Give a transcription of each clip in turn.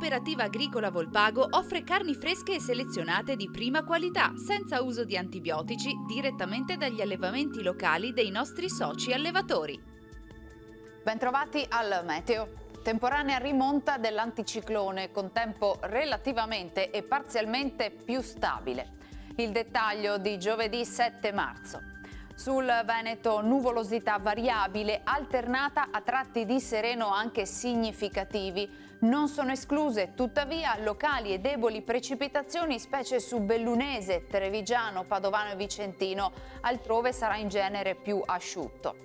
Cooperativa Agricola Volpago offre carni fresche e selezionate di prima qualità, senza uso di antibiotici, direttamente dagli allevamenti locali dei nostri soci allevatori. Bentrovati al Meteo. Temporanea rimonta dell'anticiclone con tempo relativamente e parzialmente più stabile. Il dettaglio di giovedì 7 marzo. Sul Veneto nuvolosità variabile alternata a tratti di sereno anche significativi. Non sono escluse tuttavia locali e deboli precipitazioni specie su Bellunese, Trevigiano, Padovano e Vicentino. Altrove sarà in genere più asciutto.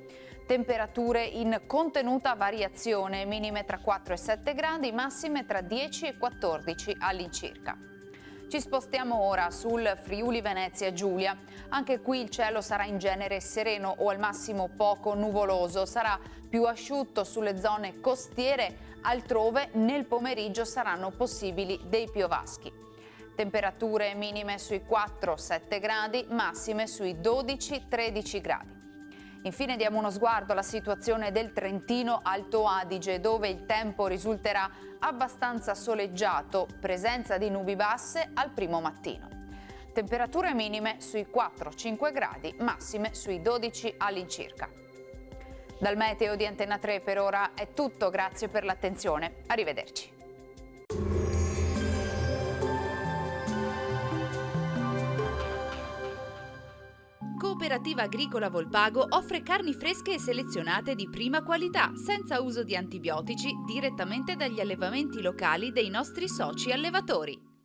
Temperature in contenuta variazione, minime tra 4 e 7 gradi, massime tra 10 e 14 all'incirca. Ci spostiamo ora sul Friuli Venezia Giulia. Anche qui il cielo sarà in genere sereno o al massimo poco nuvoloso. Sarà più asciutto sulle zone costiere, altrove nel pomeriggio saranno possibili dei piovaschi. Temperature minime sui 4-7 gradi, massime sui 12-13 gradi. Infine diamo uno sguardo alla situazione del Trentino Alto Adige, dove il tempo risulterà abbastanza soleggiato, presenza di nubi basse al primo mattino. Temperature minime sui 4-5 gradi, massime sui 12 all'incirca. Dal Meteo di Antenna 3 per ora è tutto, grazie per l'attenzione, arrivederci. Cooperativa Agricola Volpago offre carni fresche e selezionate di prima qualità, senza uso di antibiotici, direttamente dagli allevamenti locali dei nostri soci allevatori.